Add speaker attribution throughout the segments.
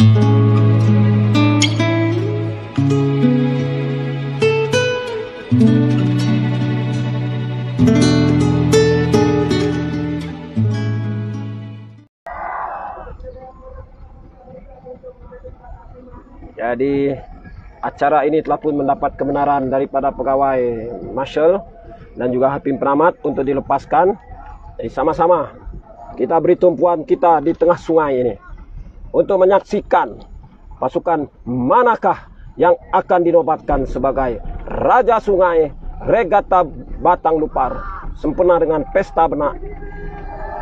Speaker 1: Jadi acara ini telah pun mendapat kebenaran daripada pegawai Marshal dan juga Hakim Penamat untuk dilepaskan. Jadi sama-sama kita beri tumpuan kita di tengah sungai ini untuk menyaksikan pasukan manakah yang akan dinobatkan sebagai Raja Sungai Regatta Batang Lupar sempena dengan Pesta Benak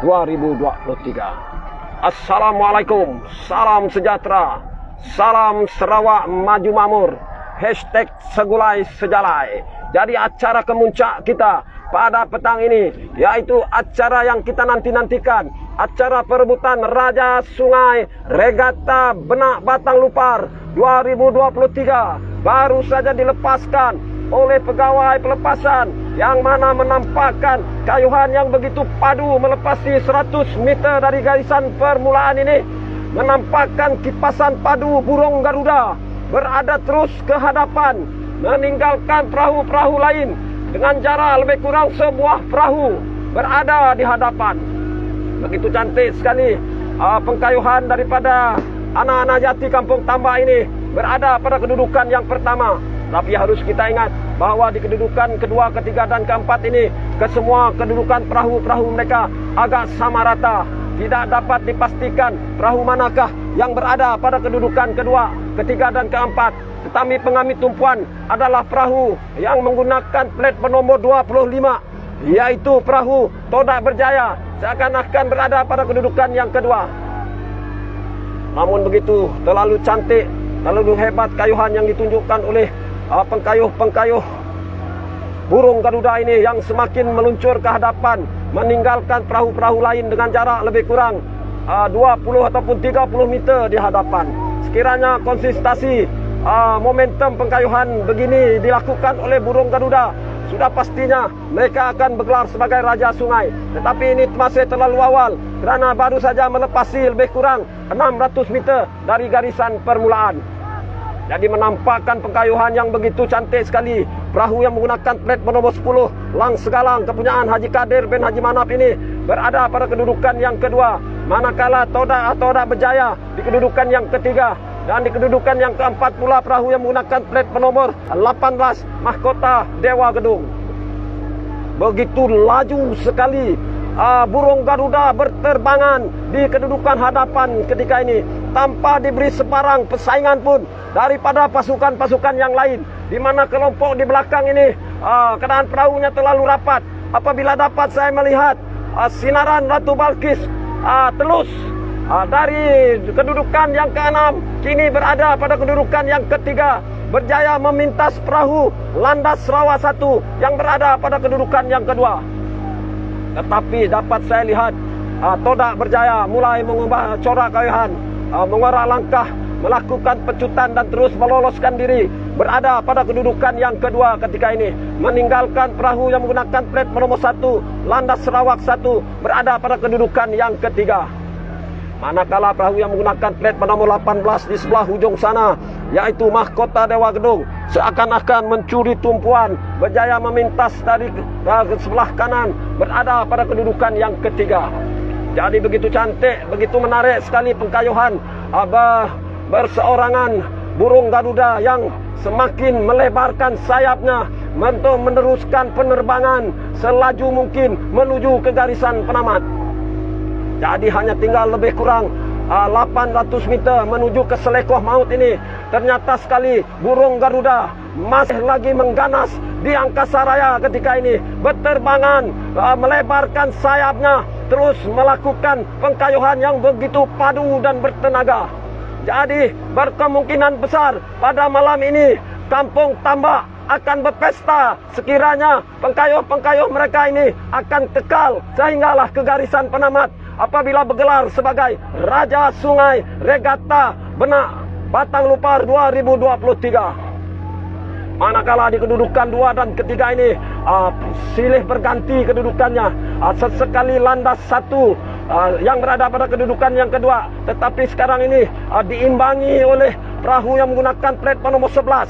Speaker 1: 2023. Assalamualaikum, salam sejahtera, salam Sarawak maju makmur, hashtag Segulai Sejalai. Jadi acara kemuncak kita pada petang ini yaitu acara yang kita nantikan, acara perebutan Raja Sungai Regatta Benak Batang Lupar 2023 baru saja dilepaskan oleh pegawai pelepasan yang mana menampakkan kayuhan yang begitu padu melepasi 100 meter dari garisan permulaan ini, menampakkan kipasan padu burung Garuda berada terus ke hadapan, meninggalkan perahu-perahu lain dengan jarak lebih kurang sebuah perahu berada di hadapan. Begitu cantik sekali pengkayuhan daripada anak-anak jati Kampung Tambak ini berada pada kedudukan yang pertama. Tapi harus kita ingat bahawa di kedudukan kedua, ketiga dan keempat ini kesemua kedudukan perahu-perahu mereka agak sama rata. Tidak dapat dipastikan perahu manakah yang berada pada kedudukan kedua, ketiga dan keempat. Tetapi pengambil tumpuan adalah perahu yang menggunakan plat bernomor 25, yaitu perahu Todak Berjaya, seakan-akan berada pada kedudukan yang kedua. Namun begitu terlalu cantik, terlalu hebat kayuhan yang ditunjukkan oleh pengkayuh-pengkayuh burung Garuda ini yang semakin meluncur ke hadapan, meninggalkan perahu-perahu lain dengan jarak lebih kurang 20 ataupun 30 meter di hadapan. Sekiranya konsistensi momentum pengkayuhan begini dilakukan oleh burung Garuda, sudah pastinya mereka akan bergelar sebagai Raja Sungai. Tetapi ini masih terlalu awal kerana baru saja melepasi lebih kurang 600 meter dari garisan permulaan. Jadi menampakkan pengkayuhan yang begitu cantik sekali. Perahu yang menggunakan plat bernomor 10 Lang Segalang kepunyaan Haji Kadir bin Haji Manap ini berada pada kedudukan yang kedua, manakala Todak Berjaya di kedudukan yang ketiga, dan di kedudukan yang keempat pula perahu yang menggunakan plat bernomor 18 Mahkota Dewa Gedung. Begitu laju sekali burung Garuda berterbangan di kedudukan hadapan ketika ini tanpa diberi sebarang persaingan pun daripada pasukan-pasukan yang lain, di mana kelompok di belakang ini keadaan perahunya terlalu rapat. Apabila dapat saya melihat sinaran Ratu Balkis telus dari kedudukan yang keenam kini berada pada kedudukan yang ketiga, berjaya memintas perahu Landas Sarawak 1 yang berada pada kedudukan yang kedua. Tetapi dapat saya lihat Todak Berjaya mulai mengubah corak kayuhan, mengorak langkah, melakukan pecutan dan terus meloloskan diri, berada pada kedudukan yang kedua ketika ini, meninggalkan perahu yang menggunakan plat bernomor 1 Landas Sarawak 1 berada pada kedudukan yang ketiga. Manakala perahu yang menggunakan plat bernomor 18 di sebelah hujung sana, yaitu Mahkota Dewa Gedung, seakan-akan mencuri tumpuan, berjaya memintas dari sebelah kanan, berada pada kedudukan yang ketiga. Jadi begitu cantik, begitu menarik sekali pengkayuhan berseorangan burung Garuda yang semakin melebarkan sayapnya untuk meneruskan penerbangan selaju mungkin menuju ke garisan penamat. Jadi hanya tinggal lebih kurang 800 meter menuju ke selekoh maut ini. Ternyata sekali burung Garuda masih lagi mengganas di angkasa raya ketika ini, berterbangan, melebarkan sayapnya, terus melakukan pengkayuhan yang begitu padu dan bertenaga. Jadi berkemungkinan besar pada malam ini Kampung Tambak akan berpesta sekiranya pengkayuh-pengkayuh mereka ini akan kekal sehinggalah ke garisan penamat apabila bergelar sebagai Raja Sungai Regatta Benak Batang Lupar 2023. Manakala di kedudukan 2 dan ketiga ini silih berganti kedudukannya. Sesekali Landas 1 yang berada pada kedudukan yang kedua. Tetapi sekarang ini diimbangi oleh perahu yang menggunakan plat nomor 11,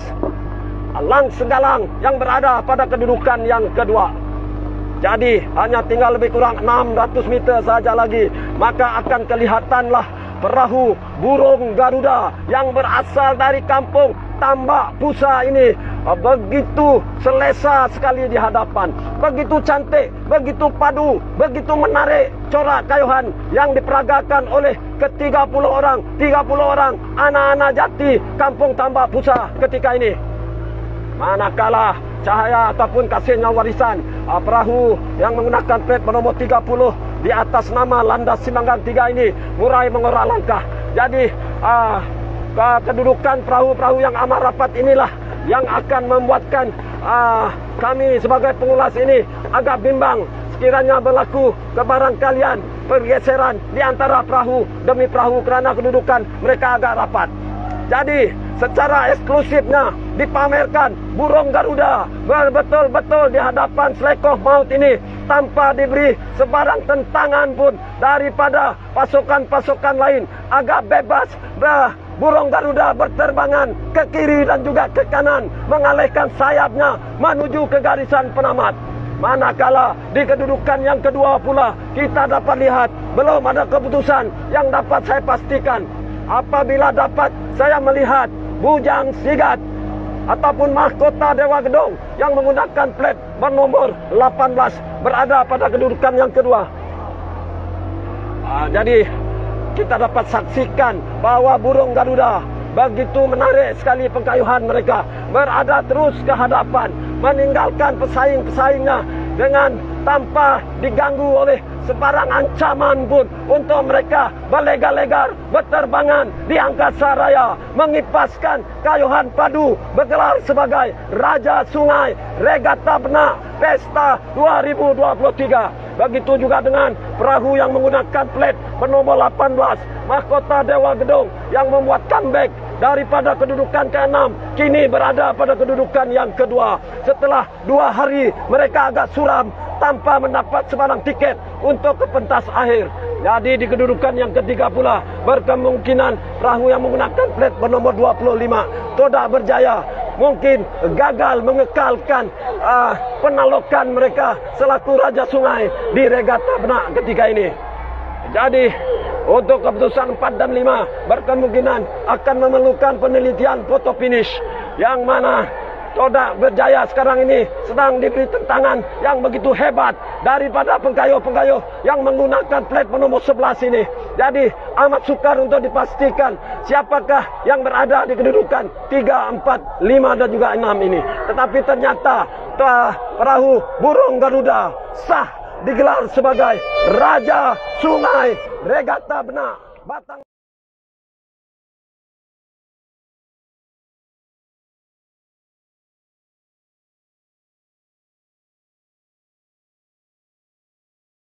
Speaker 1: Lang Segalang, yang berada pada kedudukan yang kedua. Jadi hanya tinggal lebih kurang 600 meter saja lagi, maka akan kelihatanlah perahu burung Garuda yang berasal dari kampung Tambak Pusa ini begitu selesa sekali di hadapan, begitu cantik, begitu padu, begitu menarik corak kayuhan yang diperagakan oleh ke-30 orang anak-anak jati kampung Tambak Pusa ketika ini. Manakala cahaya ataupun kasihnya warisan perahu yang menggunakan plat bernomor 30 di atas nama Landas Sinanggang 3 ini mulai mengorak langkah. Jadi kedudukan perahu-perahu yang amat rapat inilah yang akan membuatkan kami sebagai pengulas ini agak bimbang sekiranya berlaku kebarangkalian pergeseran di antara perahu demi perahu kerana kedudukan mereka agak rapat. Jadi secara eksklusifnya dipamerkan burung Garuda betul-betul di hadapan selekoh maut ini tanpa diberi sebarang tentangan pun daripada pasukan-pasukan lain. Agak bebas burung Garuda berterbangan ke kiri dan juga ke kanan, mengalihkan sayapnya menuju ke garisan penamat. Manakala di kedudukan yang kedua pula kita dapat lihat belum ada keputusan yang dapat saya pastikan. Apabila dapat saya melihat bujang sigat ataupun mahkota Dewa Gedong yang menggunakan plat bernomor 18 berada pada kedudukan yang kedua. Jadi kita dapat saksikan bahwa burung Garuda begitu menarik sekali pengkayuhan mereka, berada terus ke hadapan, meninggalkan pesaing-pesaingnya dengan tanpa diganggu oleh sebarang ancaman pun untuk mereka berlegar-legar berterbangan di angkasa raya, mengipaskan kayuhan padu bergelar sebagai Raja Sungai Regata Benak Pesta 2023. Begitu juga dengan perahu yang menggunakan plat bernomor 18 mahkota Dewa Gedong yang membuat comeback daripada kedudukan ke-6 kini berada pada kedudukan yang kedua. Setelah 2 hari mereka agak suram tanpa mendapat sebarang tiket untuk ke pentas akhir. Jadi di kedudukan yang ketiga pula berkemungkinan perahu yang menggunakan plat bernomor 25 tidak berjaya, mungkin gagal mengekalkan penalokan mereka selaku Raja Sungai di Regata Benak ketika ini. Jadi untuk keputusan 4 dan 5 berkemungkinan akan memerlukan penelitian foto finish yang mana tidak berjaya sekarang ini sedang diberi tentangan yang begitu hebat daripada pengkayuh-pengkayuh yang menggunakan plat bernomor 11 ini. Jadi amat sukar untuk dipastikan siapakah yang berada di kedudukan 3, 4, 5 dan juga 6 ini. Tetapi ternyata perahu burung Garuda sah digelar sebagai Raja Sungai Regata Benak Batang.